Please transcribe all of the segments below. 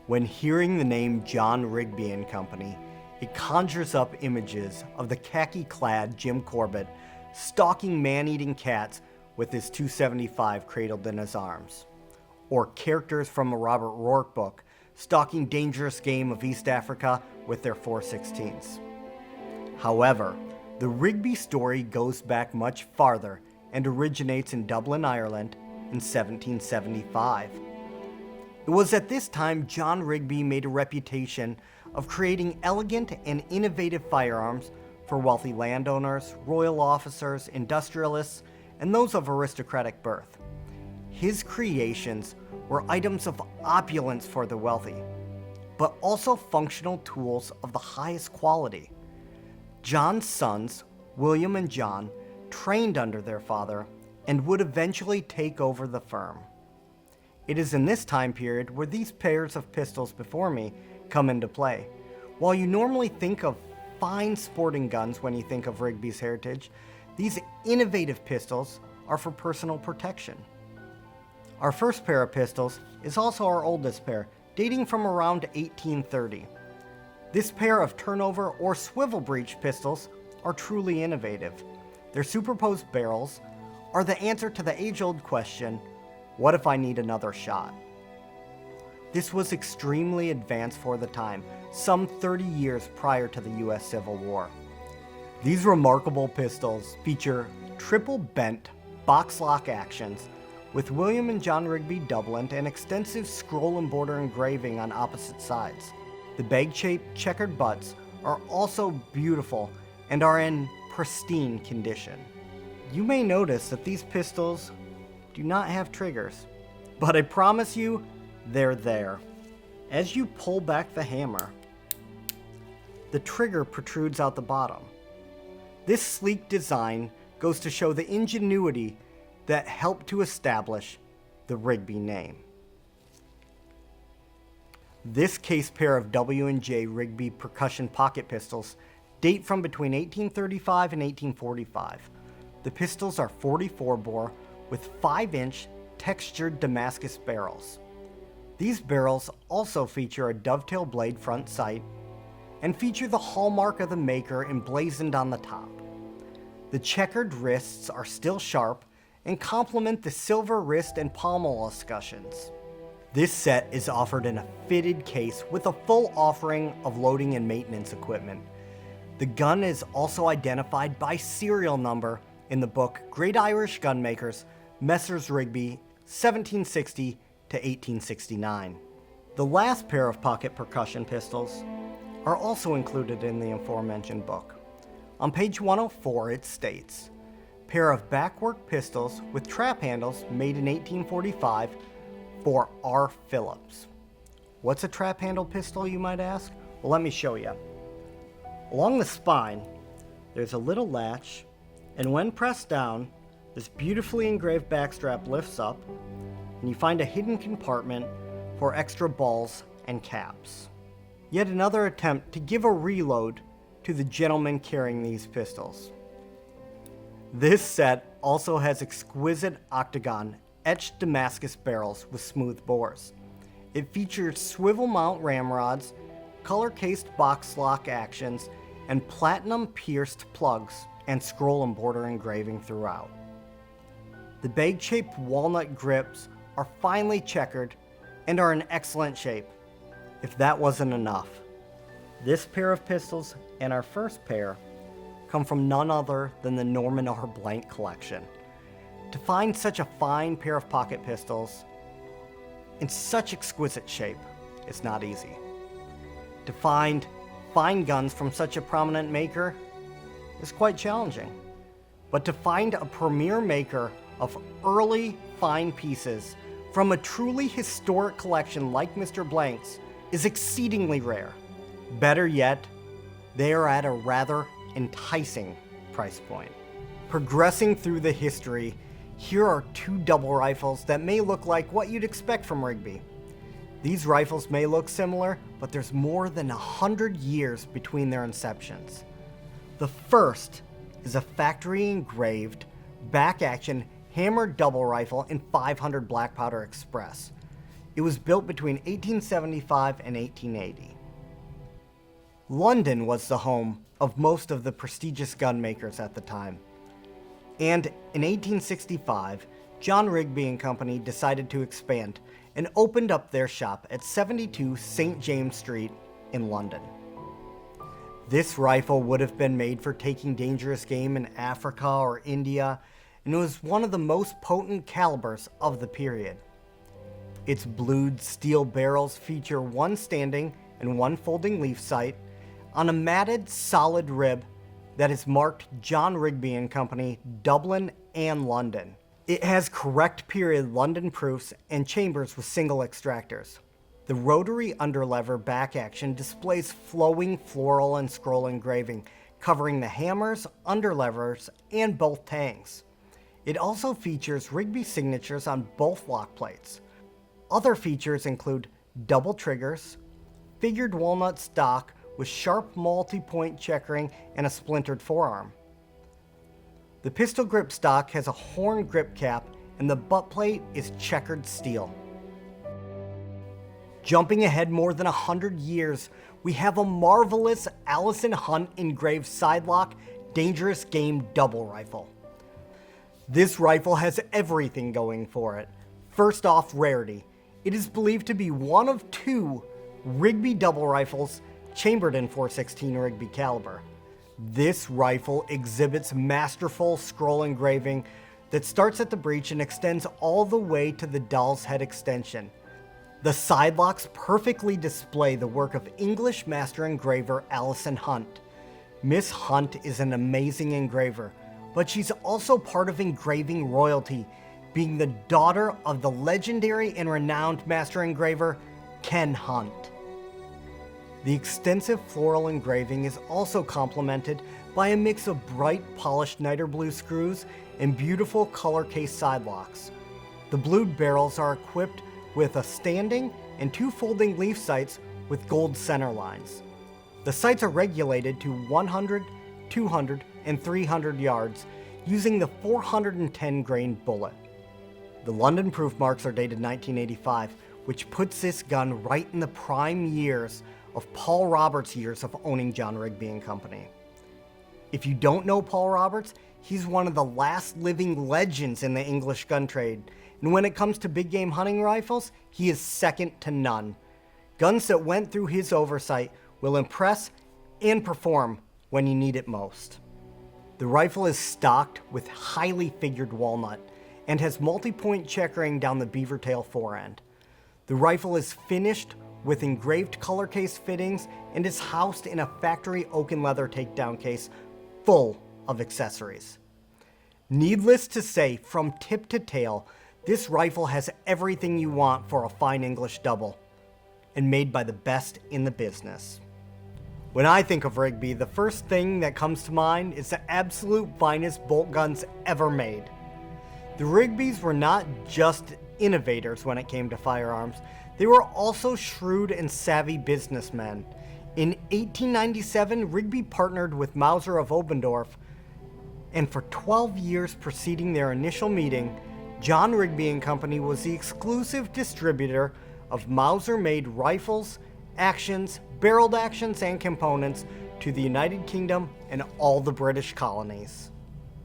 When hearing the name John Rigby and Company, it conjures up images of the khaki-clad Jim Corbett stalking man-eating cats with his .275 cradled in his arms, or characters from a Robert Rourke book stalking dangerous game of East Africa with their .416s. However, the Rigby story goes back much farther and originates in Dublin, Ireland in 1775. It was at this time John Rigby made a reputation of creating elegant and innovative firearms for wealthy landowners, royal officers, industrialists, and those of aristocratic birth. His creations were items of opulence for the wealthy, but also functional tools of the highest quality. John's sons, William and John, trained under their father and would eventually take over the firm. It is in this time period where these pairs of pistols before me come into play. While you normally think of fine sporting guns when you think of Rigby's heritage, these innovative pistols are for personal protection. Our first pair of pistols is also our oldest pair, dating from around 1830. This pair of turnover or swivel breech pistols are truly innovative. Their superposed barrels are the answer to the age-old question, what if I need another shot? This was extremely advanced for the time, some 30 years prior to the US Civil War. These remarkable pistols feature triple bent box lock actions with William and John Rigby doublet and extensive scroll and border engraving on opposite sides. The bag-shaped checkered butts are also beautiful and are in pristine condition. You may notice that these pistols do not have triggers, but I promise you, they're there. As you pull back the hammer, the trigger protrudes out the bottom. This sleek design goes to show the ingenuity that helped to establish the Rigby name. This case pair of W&J Rigby percussion pocket pistols date from between 1835 and 1845. The pistols are 44 bore with 5-inch textured Damascus barrels. These barrels also feature a dovetail blade front sight and feature the hallmark of the maker emblazoned on the top. The checkered wrists are still sharp and complement the silver wrist and pommel escutcheons. This set is offered in a fitted case with a full offering of loading and maintenance equipment. The gun is also identified by serial number in the book Great Irish Gunmakers, Messrs. Rigby, 1760 to 1869. The last pair of pocket percussion pistols are also included in the aforementioned book. On page 104 it states, pair of backwork pistols with trap handles made in 1845 for R. Phillips. What's a trap handle pistol, you might ask? Well, let me show you. Along the spine, there's a little latch, and when pressed down, this beautifully engraved backstrap lifts up, and you find a hidden compartment for extra balls and caps. Yet another attempt to give a reload to the gentleman carrying these pistols. This set also has exquisite octagon etched Damascus barrels with smooth bores. It features swivel mount ramrods, color-cased box lock actions, and platinum-pierced plugs and scroll and border engraving throughout. The bag-shaped walnut grips are finely checkered and are in excellent shape. If that wasn't enough, this pair of pistols and our first pair come from none other than the Norman R. Blank collection. To find such a fine pair of pocket pistols in such exquisite shape is not easy. To find fine guns from such a prominent maker is quite challenging. But to find a premier maker of early fine pieces from a truly historic collection like Mr. Blank's is exceedingly rare. Better yet, they are at a rather enticing price point. Progressing through the history, here are two double rifles that may look like what you'd expect from Rigby. These rifles may look similar, but there's more than 100 years between their inceptions. The first is a factory engraved back action hammered double rifle in 500 black powder express. It was built between 1875 and 1880. London was the home of most of the prestigious gun makers at the time. And in 1865, John Rigby and Company decided to expand and opened up their shop at 72 St. James Street in London. This rifle would have been made for taking dangerous game in Africa or India, and it was one of the most potent calibers of the period. Its blued steel barrels feature one standing and one folding leaf sight on a matted solid rib that is marked John Rigby and Company, Dublin and London. It has correct period London proofs and chambers with single extractors. The rotary underlever back action displays flowing floral and scroll engraving, covering the hammers, underlevers, and both tangs. It also features Rigby signatures on both lock plates. Other features include double triggers, figured walnut stock with sharp multi-point checkering and a splintered forearm. The pistol grip stock has a horn grip cap and the butt plate is checkered steel. Jumping ahead more than 100 years, we have a marvelous Allison Hunt engraved sidelock dangerous game double rifle. This rifle has everything going for it. First off, rarity. It is believed to be one of two Rigby double rifles chambered in .416 Rigby caliber. This rifle exhibits masterful scroll engraving that starts at the breech and extends all the way to the doll's head extension. The sidelocks perfectly display the work of English master engraver Allison Hunt. Miss Hunt is an amazing engraver, but she's also part of engraving royalty, being the daughter of the legendary and renowned master engraver Ken Hunt. The extensive floral engraving is also complemented by a mix of bright polished niter blue screws and beautiful color case sidelocks. The blued barrels are equipped with a standing and two folding leaf sights with gold center lines. The sights are regulated to 100, 200, and 300 yards using the 410 grain bullet. The London proof marks are dated 1985, which puts this gun right in the prime years of Paul Roberts' years of owning John Rigby and Company. If you don't know Paul Roberts, he's one of the last living legends in the English gun trade, and when it comes to big game hunting rifles, he is second to none. Guns that went through his oversight will impress and perform when you need it most. The rifle is stocked with highly figured walnut and has multi-point checkering down the beaver tail forend. The rifle is finished with engraved color case fittings and is housed in a factory oak and leather takedown case full of accessories. Needless to say, from tip to tail, this rifle has everything you want for a fine English double, and made by the best in the business. When I think of Rigby, the first thing that comes to mind is the absolute finest bolt guns ever made. The Rigbys were not just innovators when it came to firearms, they were also shrewd and savvy businessmen. In 1897, Rigby partnered with Mauser of Oberndorf, and for 12 years preceding their initial meeting, John Rigby and Company was the exclusive distributor of Mauser-made rifles, actions, barreled actions, and components to the United Kingdom and all the British colonies.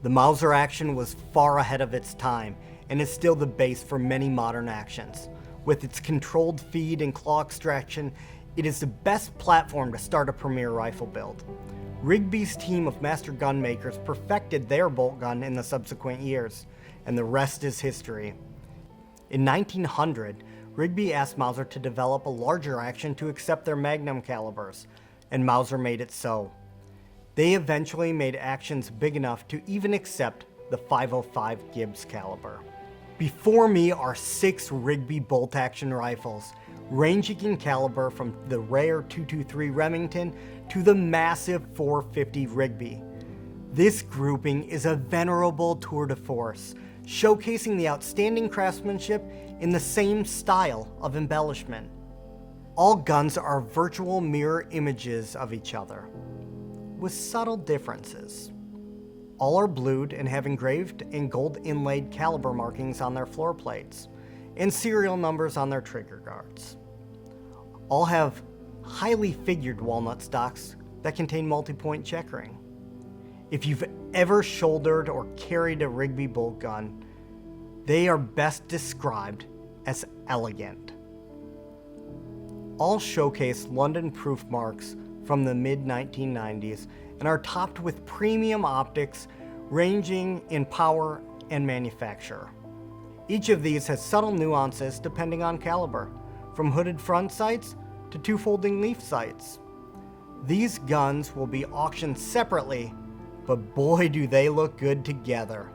The Mauser action was far ahead of its time and is still the base for many modern actions. With its controlled feed and claw extraction, it is the best platform to start a premier rifle build. Rigby's team of master gun makers perfected their bolt gun in the subsequent years, and the rest is history. In 1900, Rigby asked Mauser to develop a larger action to accept their Magnum calibers, and Mauser made it so. They eventually made actions big enough to even accept the .505 Gibbs caliber. Before me are 6 Rigby bolt-action rifles, ranging in caliber from the rare .223 Remington to the massive .450 Rigby. This grouping is a venerable tour de force, showcasing the outstanding craftsmanship in the same style of embellishment. All guns are virtual mirror images of each other, with subtle differences. All are blued and have engraved and gold inlaid caliber markings on their floor plates. and serial numbers on their trigger guards. All have highly figured walnut stocks that contain multi-point checkering. If you've ever shouldered or carried a Rigby bolt gun, they are best described as elegant. All showcase London proof marks from the mid-1990s and are topped with premium optics ranging in power and manufacture. Each of these has subtle nuances depending on caliber, from hooded front sights to two folding leaf sights. These guns will be auctioned separately, but boy do they look good together.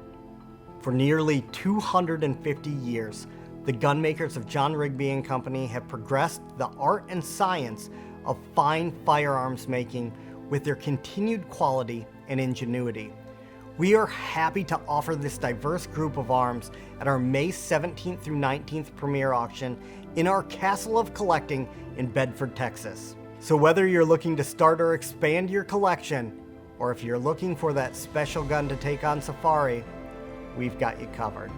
For nearly 250 years, the gunmakers of John Rigby & Company have progressed the art and science of fine firearms making with their continued quality and ingenuity. We are happy to offer this diverse group of arms at our May 17th through 19th premiere auction in our Castle of Collecting in Bedford, Texas. So whether you're looking to start or expand your collection, or if you're looking for that special gun to take on safari, we've got you covered.